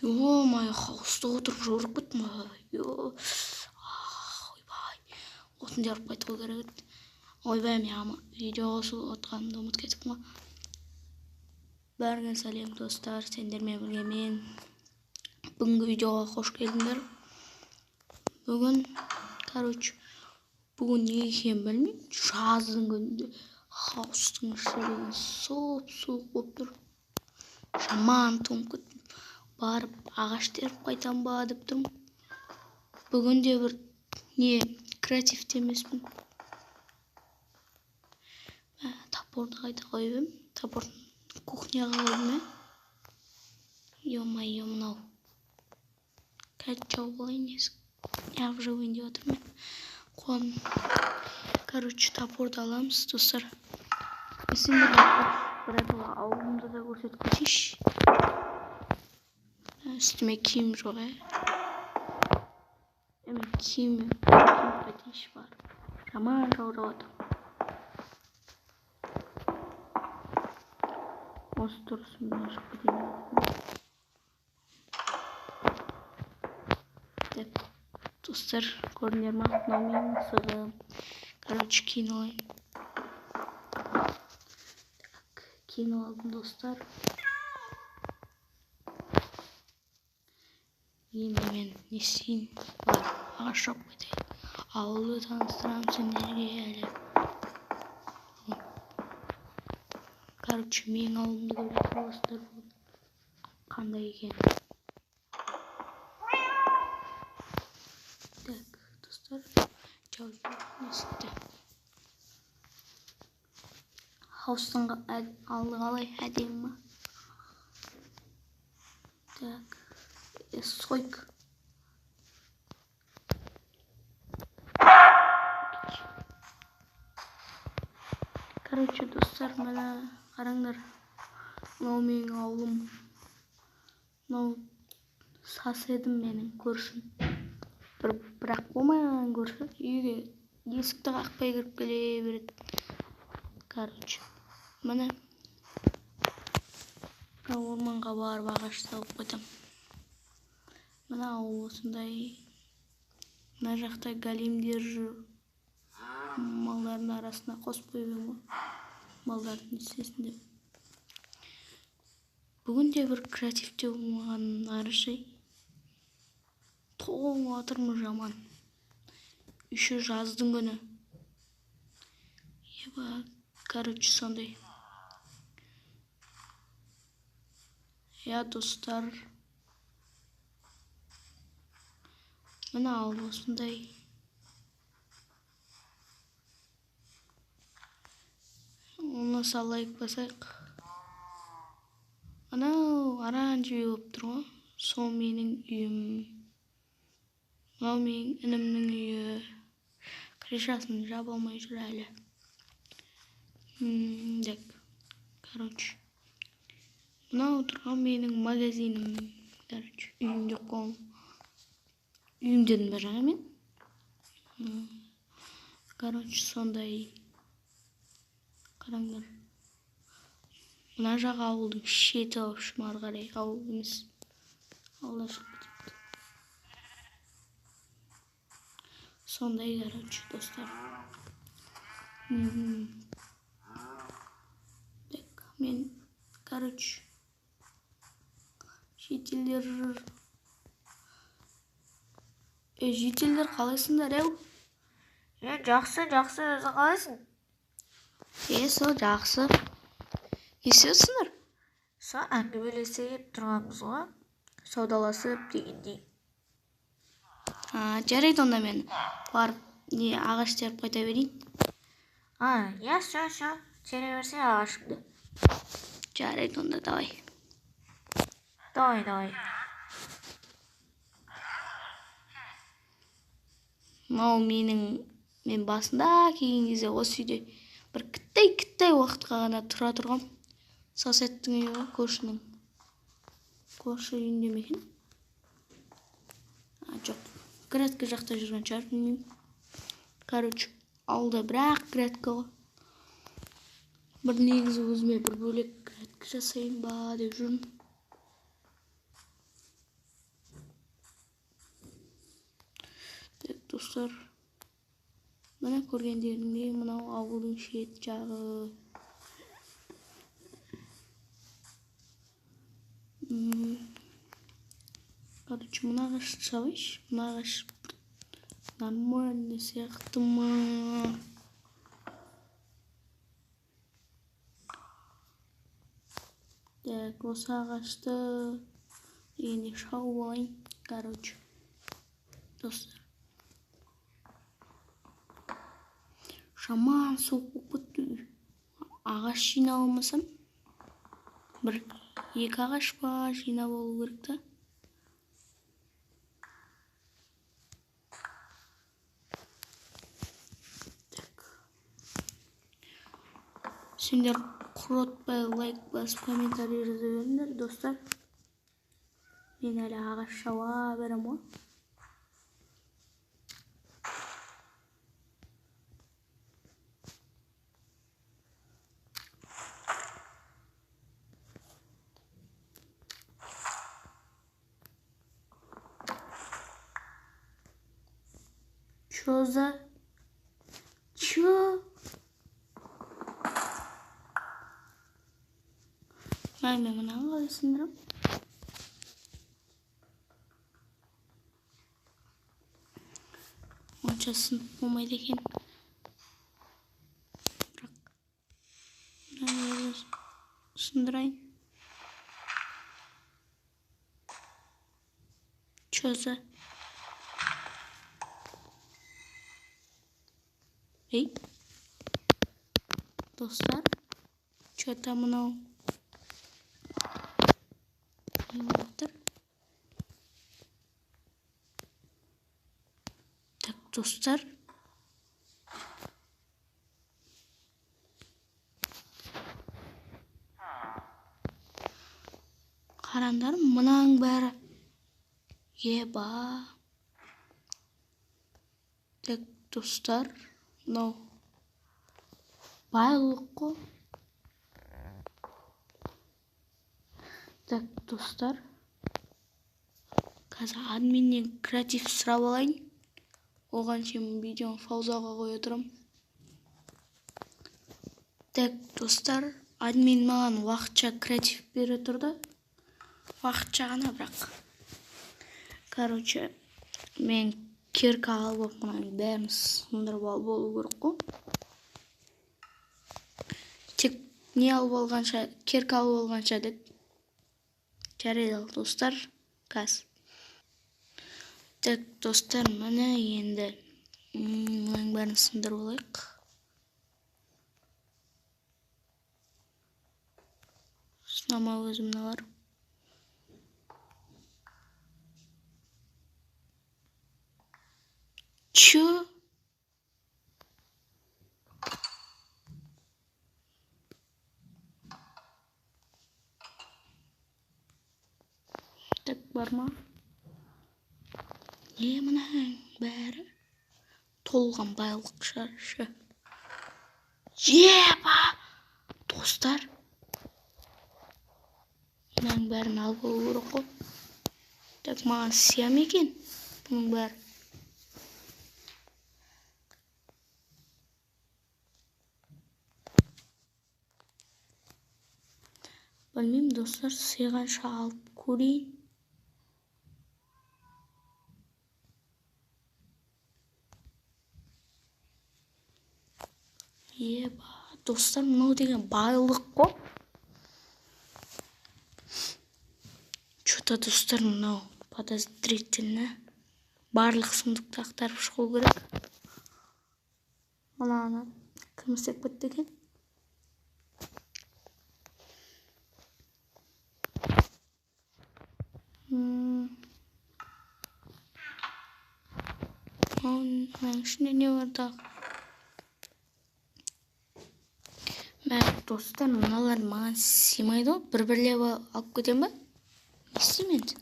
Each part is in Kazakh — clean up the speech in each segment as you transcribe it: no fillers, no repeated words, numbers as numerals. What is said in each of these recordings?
Ой, хауста отырып жорып кеттім. Ойбай. Отын жарып қайтуға керек еді. Ойбай, мен видео қосып отқанымды ұмытып кетіппін ғой. Бәріңе сәлем достар, сендермен бірге мен. Бүгінгі видеоға қош келдіңдер. Бүгін не екенін білмеймін. Жаздың күнінде хаустың іші суық болып тұр. Жаман тоңып кеттім. Барып ағаш теріп қайтам ба деп тұрмын. Бүгін де бір креативті емеспін. Топорды қайда қойып едім? Топорды кухняға қойдым. Ё-моё, мынау. Қазір жауып алайын есік. Неғып жауайын деп отырмын мен. Қолым. Топорды аламыз, достар. Сендерге ауылымды да көрсетіп кетейінші. Үстіме киім жоқ, Мен киім кетейінші бар. Жаман жау жауады. Осы тұрысын мен ашып кетейін. Деп, достар, көрдіңдер ма? Мынау менің сырым. Киініп алайын. Киініп алдым, достар. Енді мен не істейін? Бар, ағаш жауып кетейін. Ауылды таныстырам сендерге әлі. Менің ауылымды көріп қаласыздар бүгін. Қандай екен? Так, достар, жауып несіпті. Хаустың алды қалай әдемі ма? Так, сойк. Достар, мені қараңдар. Мынау менің ауылым. Мынау сас едім менің көршім. Бірақ болмаған көрші. Үйге есікті қақпай кіріп келе береді. Міне. Орманға барып ағаш тауып қайтам. Мына ауыл осындай. Мына жақта галимдер жүр. Малдардың арасына қосып қойып ғой. Малдардың істесін деп. Бүгін де бір креативте болмаған арышай. Тоңып отырмын жаман. Еще жаздың күні. Сондай. Достар. Мына ауыл осындай. Оны лайк басайық. Анау оранжевый болып тұр ғой. Сол менің үйім. Мынау менің інімнің үйі. Крышасын жаба алмай жүр әлі. Так. Мынау тұрған менің магазинім. Үйім жоқ қой. Үйім дедім бе жаңа мен? Сондай. Қараңдар. Мына жағы ауылдың шеті ауышым ары қарай. Ауыл емес. Ауылда шығып кетіпті. Сондай, достар. Мен, жителдер жүр. Жителдер қалайсыңдар, Жақсы, өзі қалайсың? Сол жақсы. Естесіңдер? Әңгімелесе тұрғанбыз ғой. Саудаласып дегендей. Жарайды онда мен барып ағаш теріп қайта берейін. Тере берсе ағашыңды. Жарайды онда, давай. Давай. Мынау мен басында келген кезде осы үйде бір кіттай уақытқа ғана тұра тұрғам. Сосеттің үйі ғой, көршінің. Көрші үйінде мекен? Жоқ, градка жақта жүрген шығар, білмеймін. Ауылда бірақ градка ғой. Бір негізі өзіме бір бөлек градка жасайын ба деп жүрмін. достар. Мына көргендеріңдей мынау ауылдың шет жағы. Короче, мына ағашты шабайыншы. Мына ағаш нормальный сияқты ма? Так, осы ағашты енді шауып алайын. Короче, достар. Жаман суық болып кетті. Ағаш жинап алмасам, бір екі ағаш па жинап алу керек та. Сендер құротпай лайк басып комментарий жаза беріңдер, достар. Мен әлі ағаш шаба берем ғой. Чё за? Чё? Мен мынаны қалай сындырам? Онша сынып болмайды екен. Бірақ мынаны сындырайын. Чё за? Ей, достар, чё-то мынау не болып тұр? Так, достар, қараңдар, мынаның бәрі еба. Так, достар, мынау байлық қой. Так, достар, қазір админнен креатив сұрап алайын. Оған шейін видеоны паузаға қоя тұрам. Так, достар, админ маған уақытша креатив бере тұрды. Уақытша ғана бірақ. Короче, мен керка алып мынаның бәрін сындырып алып болу керек қой. Тек не алып алғанша, керка алып алғанша деп. Жарайды, достар, қас. Так, достар, міне енді мынаның бәрін сындырып алайық. Сынама өзімді бар. Чё? Так, бар ма? Не мынаның бәрі? Толған байлық шаршы. Еба! Достар, мынаның бәрін алып алу керек қой. Так, маған сиям екен бұның бәрі. Білмеймін, достар, сыйғанша алып көрейін. Еба, достар, мынау деген байлық қой. Что-то, достар, мынау подозрительно. Барлық сундукты ақтарып шығу керек. Мынаны кім істеп кетті екен? Мынаның ішінде не бар дағы? Бәрі, достар, мыналар маған сыймайды ғой. Бір-бірлеп алып кетем ба? Не істеймін енді?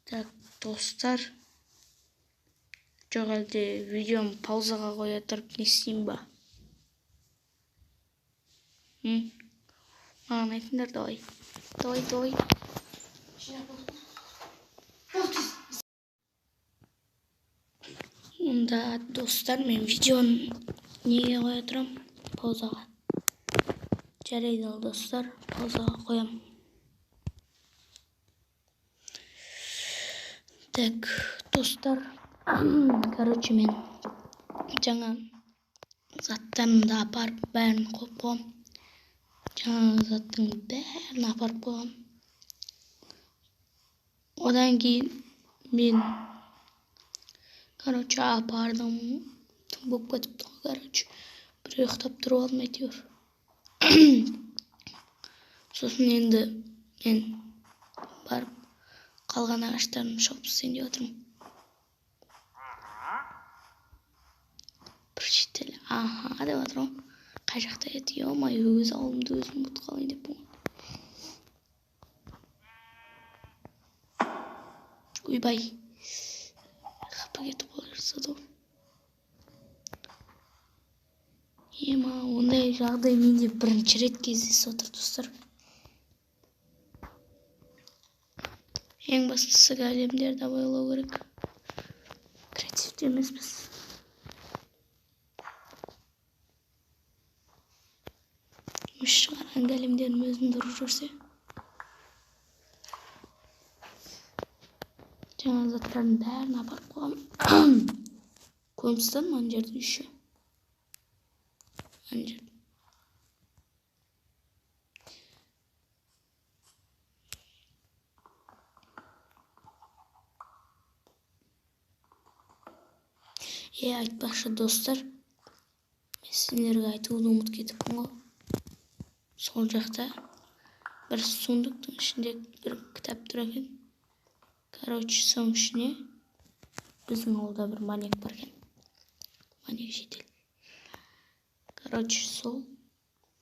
Так, достар, жоқ әлде видеоны паузаға қоя тұрып не істеймін ба? Маған айтыңдар, давай. Давай. Онда достар, мен видеоны неге қоя тұрам? Паузаға. Жарайды ал достар, паузаға қоям. Так, достар, короче, мен жаңа заттарымды апарып бәрін қойып қойам. Жаңа заттың бәрін апарып қойам. Одан кейін мен короче апардым. Түн болып кетіпті ғой, короче. Бір ұйықтап тұрып алдым әйтеуір. Сосын енді мен барып қалған ағаштарын шауып тастайын деп отырмын. Бір шетел аха деп отырмын. Қай жақта еді? Ё-май, өз ауылымды өзім ұмытып қалайын деп болған. Ойбай. Хп кетіп қала жаздады. Ема, ондай жағдай менде бірінші рет кездесіп отыр, достар. Ең бастысы големдерді бойлау керек. Креативті емеспіз. Мүш шығарған големдерім өзін дұрып жүрсе. Жаңа заттардың бәрін апарып қойғам. Қойымсыздан ана жерде еще. Ана жерде. Айтпақшы достар, мен сендерге айтуды ұмытып кетіппін ғой. Сол жақта бір сундықтың ішінде бір кітап тұр екен. Короче, соның ішіне біздің ауылда бір маньяк бар екен. Маньяк шетел. Короче, сол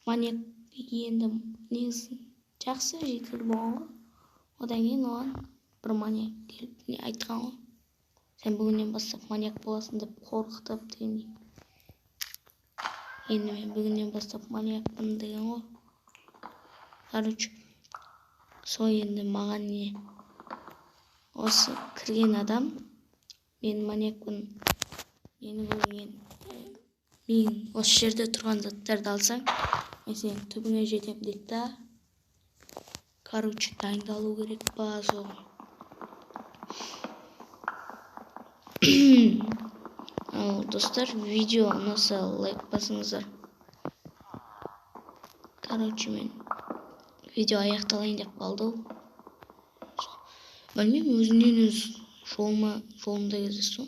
маньяк енді негізі жақсы жетел болған ғой. Одан кейін оған бір маньяк келіп айтқан ғой. Сен бүгіннен бастап маньяк боласың деп қорқытып дегендей. Енді мен бүгіннен бастап маньякпын деген ғой. Короче, сол енді маған не? Осы кірген адам, мен маньякпын, мені көрген, мен осы жерде тұрған заттарды алсаң, мен сенің түбіңе жетем дейді да. Короче, дайындалу керек па соған. Ал достар, видео ұнаса лайк басыңыздар. Короче, мен видео аяқталайын деп қалды. Білмеймін, өзінен өз жолында кездесу.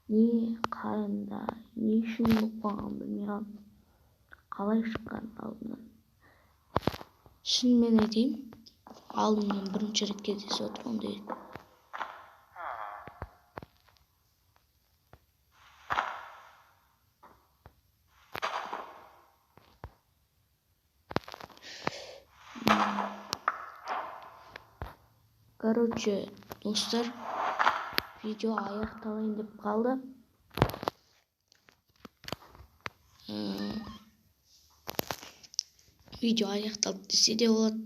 Не қарында, не үшін болып қалған білмеймін. Қалай шыққан алдымнан. Шынымен айтайын, алдымнан бірінші рет кездесіп отырмын дейді. Короче, достар, видео аяқталайын деп қалды. Видео аяқталды десе де болады.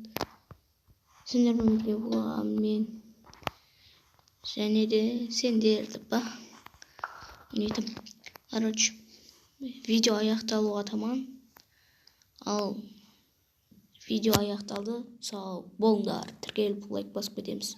Сендермен бірге болған мен және де сендерді ба? Нетім. Короче, видео аяқталуға таман. Ал видео аяқталды. Сау болыңдар. Тіркеліп лайк басып кетеміз.